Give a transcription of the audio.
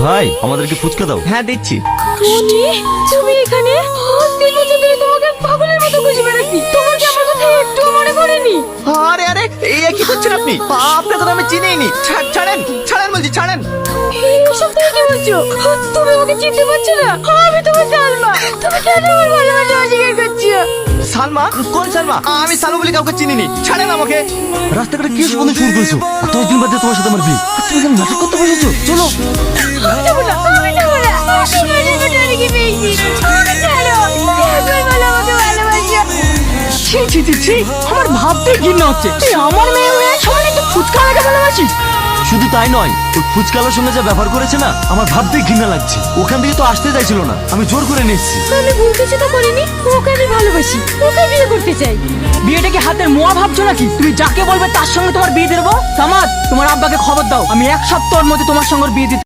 ভাই আমাদেরকে ফুচকা দাও। হ্যাঁ দিচ্ছি। তুমি এখানে তোমাকে পাগলের মতো খুঁজে বেড়াচ্ছি, তোমাকে আমার কথা একটু মনে পড়েনি? আরে আরে এ কি করছেন আপনি? আপনাকে তো আমি চিনিই নি। ছাড়েন ছাড়েন বলছি, ছাড়েন। এইসব তুমি কি বলছো? তুমি আমাকে চিনতে পারছো না? আমি তোমার সালমা। তুমি কেন আমার ভালোবাসা অস্বীকার করছো? সালমা? কোন সালমা? আমি সালমা বলে কাউকে চিনিনি। ছাড়েন আমাকে। রাস্তাঘাটে কি বন্ধু শুরু করেছো? 10 দিন বাদে তোমার সাথে আমার বিয়ে, আর তুমি এখানে নাটক করতে বসেছো? চলো। আমি যাবো না, আমি যাবো না। তোমার জীবনে অনেকে পেয়েছি। আমি ছাড়ো। একবার বলো আমাকে ভালোবাসো। ছি ছি ছি ছি, আমার ভাবতে ঘৃণা হচ্ছে। তুই আমার মেয়ে হয়ে সবাই একটু ফুচকা আলাদা ভালোবাসিস? শুধু তাই নয়, ওই ফুচকালার সঙ্গে যা ব্যবহার করেছে না, আমার ভাবতে ঘৃণা লাগছে। ওখান থেকে তো আসতে চাইছিল না, আমি জোর করে নিয়ে এসেছি। আমি ভুল কিছু তো করিনি, ওকে আমি ভালোবাসি, ওকে বিয়ে করতে চাই। বিয়েটাকে হাতের মোয়া ভাবছো নাকি? তুমি যাকে বলবে তার সঙ্গে তোমার বিয়ে দিয়ে দেবো। সামাদ, তোমার আব্বাকে খবর দাও, আমি 1 সপ্তাহের মধ্যে তোমার সঙ্গে ওর বিয়ে দিতে